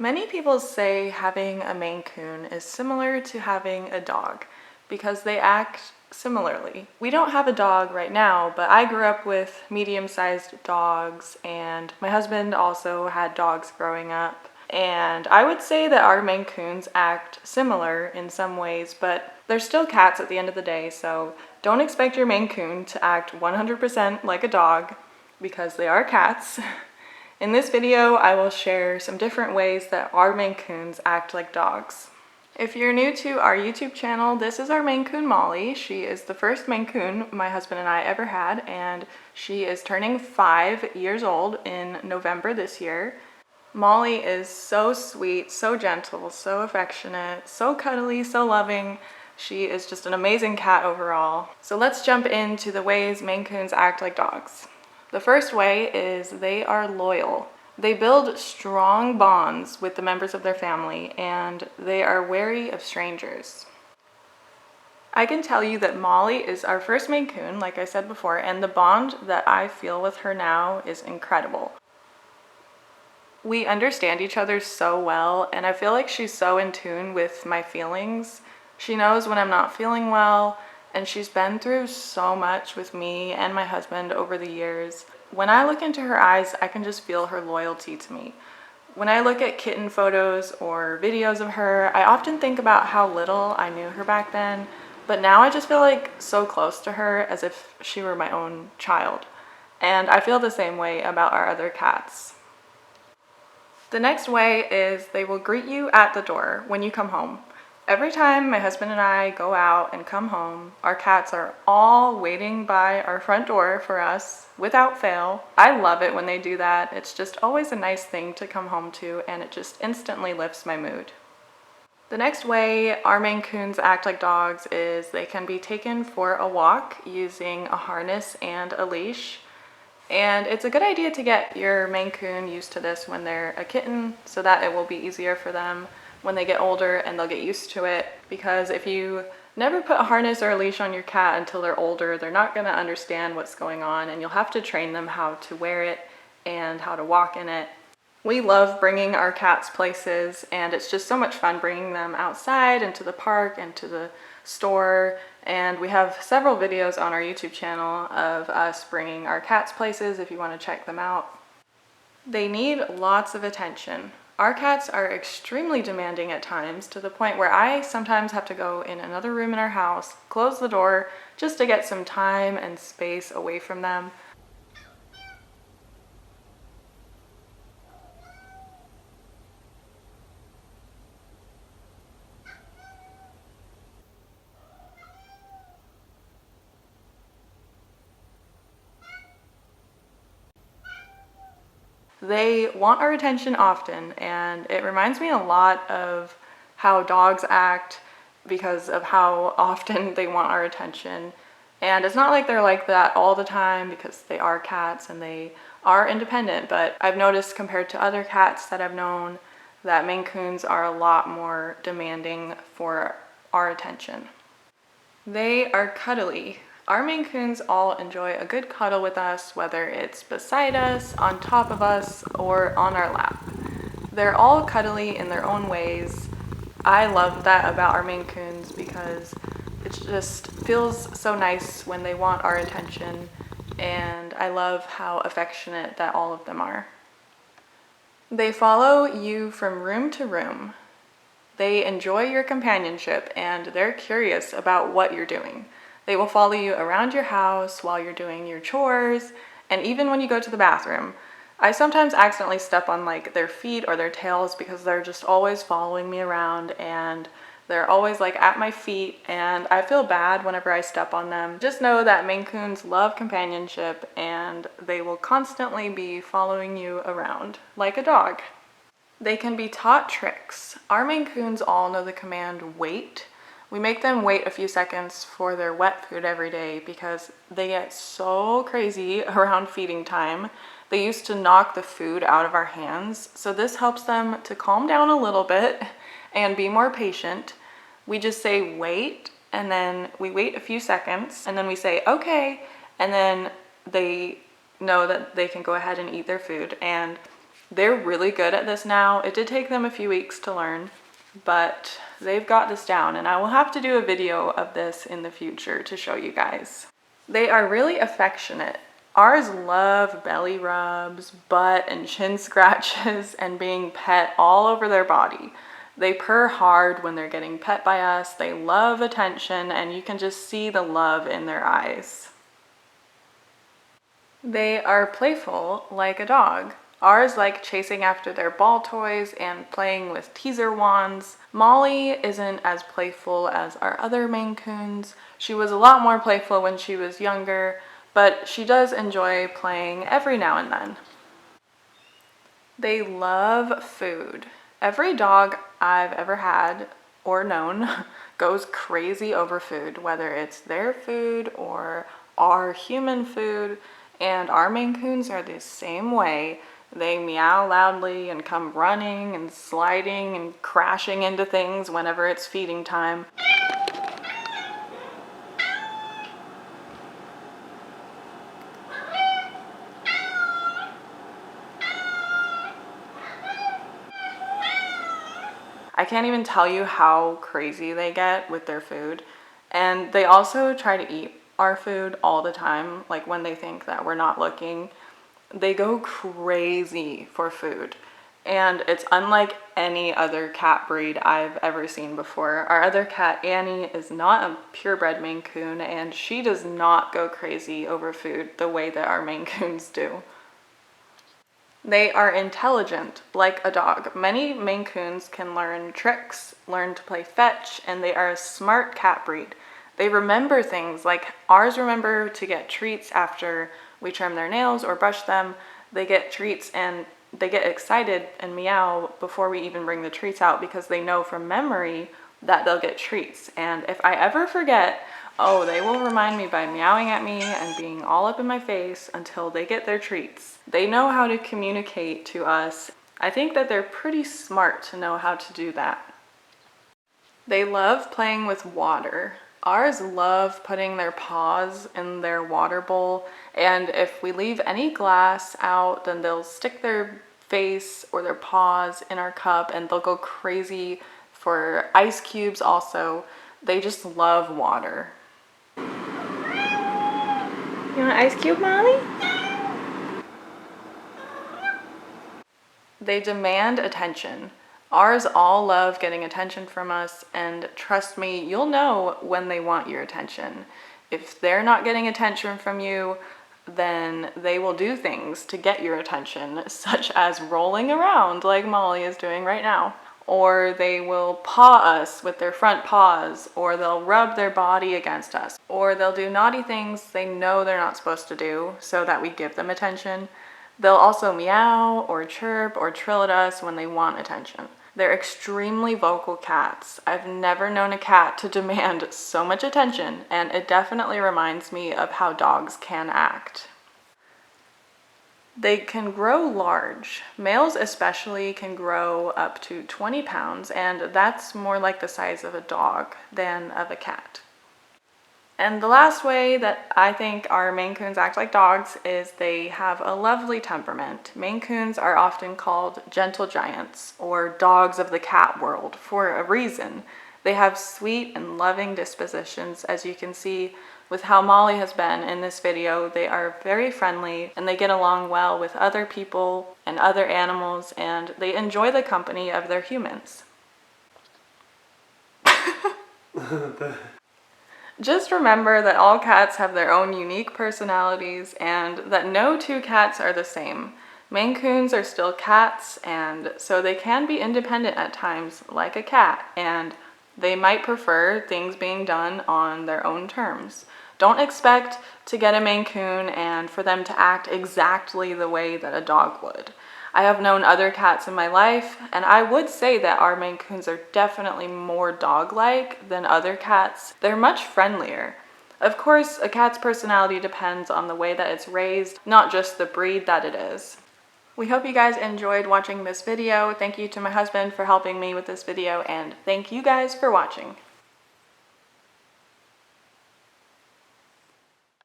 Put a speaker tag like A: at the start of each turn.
A: Many people say having a Maine Coon is similar to having a dog because they act similarly. We don't have a dog right now, but I grew up with medium-sized dogs, and my husband also had dogs growing up. And I would say that our Maine Coons act similar in some ways, but they're still cats at the end of the day, so don't expect your Maine Coon to act 100% like a dog because they are cats. In this video, I will share some different ways that our Maine Coons act like dogs. If you're new to our YouTube channel, this is our Maine Coon Molly. She is the first Maine Coon my husband and I ever had, and she is turning 5 years old in November this year. Molly is so sweet, so gentle, so affectionate, so cuddly, so loving. She is just an amazing cat overall. So let's jump into the ways Maine Coons act like dogs. The first way is they are loyal. They build strong bonds with the members of their family, and they are wary of strangers. I can tell you that Molly is our first Maine Coon, like I said before, and the bond that I feel with her now is incredible. We understand each other so well, and I feel like she's so in tune with my feelings. She knows when I'm not feeling well, and she's been through so much with me and my husband over the years. When I look into her eyes, I can just feel her loyalty to me. When I look at kitten photos or videos of her, I often think about how little I knew her back then, but now I just feel like so close to her as if she were my own child. And I feel the same way about our other cats. The next way is they will greet you at the door when you come home. Every time my husband and I go out and come home, our cats are all waiting by our front door for us without fail. I love it when they do that. It's just always a nice thing to come home to, and it just instantly lifts my mood. The next way our Maine Coons act like dogs is they can be taken for a walk using a harness and a leash. And it's a good idea to get your Maine Coon used to this when they're a kitten so that it will be easier for them when they get older and they'll get used to it, because if you never put a harness or a leash on your cat until they're older, they're not going to understand what's going on, and you'll have to train them how to wear it and how to walk in it. We love bringing our cats places, and it's just so much fun bringing them outside and to the park and to the store, and we have several videos on our YouTube channel of us bringing our cats places if you want to check them out. They need lots of attention. Our cats are extremely demanding at times, to the point where I sometimes have to go in another room in our house, close the door, just to get some time and space away from them. They want our attention often, and it reminds me a lot of how dogs act because of how often they want our attention. And it's not like they're like that all the time, because they are cats and they are independent, but I've noticed compared to other cats that I've known that Maine Coons are a lot more demanding for our attention. They are cuddly. Our Maine Coons all enjoy a good cuddle with us, whether it's beside us, on top of us, or on our lap. They're all cuddly in their own ways. I love that about our Maine Coons because it just feels so nice when they want our attention, and I love how affectionate that all of them are. They follow you from room to room. They enjoy your companionship, and they're curious about what you're doing. They will follow you around your house while you're doing your chores, and even when you go to the bathroom. I sometimes accidentally step on like their feet or their tails because they're just always following me around, and they're always like at my feet, and I feel bad whenever I step on them. Just know that Maine Coons love companionship, and they will constantly be following you around like a dog. They can be taught tricks. Our Maine Coons all know the command wait. We make them wait a few seconds for their wet food every day because they get so crazy around feeding time. They used to knock the food out of our hands, so this helps them to calm down a little bit and be more patient. We just say wait, and then we wait a few seconds, and then we say okay, and then they know that they can go ahead and eat their food. And They're really good at this now. It did take them a few weeks to learn, but they've got this down, and I will have to do a video of this in the future to show you guys. They are really affectionate. Ours love belly rubs, butt and chin scratches, and being pet all over their body. They purr hard when they're getting pet by us. They love attention, and you can just see the love in their eyes. They are playful like a dog. Ours like chasing after their ball toys and playing with teaser wands. Molly isn't as playful as our other Maine Coons. She was a lot more playful when she was younger, but she does enjoy playing every now and then. They love food. Every dog I've ever had or known goes crazy over food, whether it's their food or our human food, and our Maine Coons are the same way. They meow loudly and come running and sliding and crashing into things whenever it's feeding time. I can't even tell you how crazy they get with their food. And they also try to eat our food all the time, like when they think that we're not looking. They go crazy for food. And it's unlike any other cat breed I've ever seen before. Our other cat, Annie, is not a purebred Maine Coon, and she does not go crazy over food the way that our Maine Coons do. They are intelligent, like a dog. Many Maine Coons can learn tricks, learn to play fetch, and they are a smart cat breed. They remember things, like ours remember to get treats after we trim their nails or brush them. They get treats and they get excited and meow before we even bring the treats out because they know from memory that they'll get treats. And if I ever forget, oh, they will remind me by meowing at me and being all up in my face until they get their treats. They know how to communicate to us. I think that they're pretty smart to know how to do that. They love playing with water. Ours love putting their paws in their water bowl, and if we leave any glass out, then they'll stick their face or their paws in our cup, and they'll go crazy for ice cubes also. They just love water. You want an ice cube, Molly? They demand attention. Ours all love getting attention from us, and trust me, you'll know when they want your attention. If they're not getting attention from you, then they will do things to get your attention, such as rolling around like Molly is doing right now. Or they will paw us with their front paws, or they'll rub their body against us, or they'll do naughty things they know they're not supposed to do so that we give them attention. They'll also meow or chirp or trill at us when they want attention. They're extremely vocal cats. I've never known a cat to demand so much attention, and it definitely reminds me of how dogs can act. They can grow large. Males especially can grow up to 20 pounds, and that's more like the size of a dog than of a cat. And the last way that I think our Maine Coons act like dogs is they have a lovely temperament. Maine Coons are often called gentle giants or dogs of the cat world for a reason. They have sweet and loving dispositions, as you can see with how Molly has been in this video. They are very friendly and they get along well with other people and other animals, and they enjoy the company of their humans. Just remember that all cats have their own unique personalities and that no two cats are the same. Maine Coons are still cats, and so they can be independent at times like a cat, and they might prefer things being done on their own terms. Don't expect to get a Maine Coon and for them to act exactly the way that a dog would. I have known other cats in my life, and I would say that our Maine Coons are definitely more dog-like than other cats. They're much friendlier. Of course, a cat's personality depends on the way that it's raised, not just the breed that it is. We hope you guys enjoyed watching this video. Thank you to my husband for helping me with this video, and thank you guys for watching.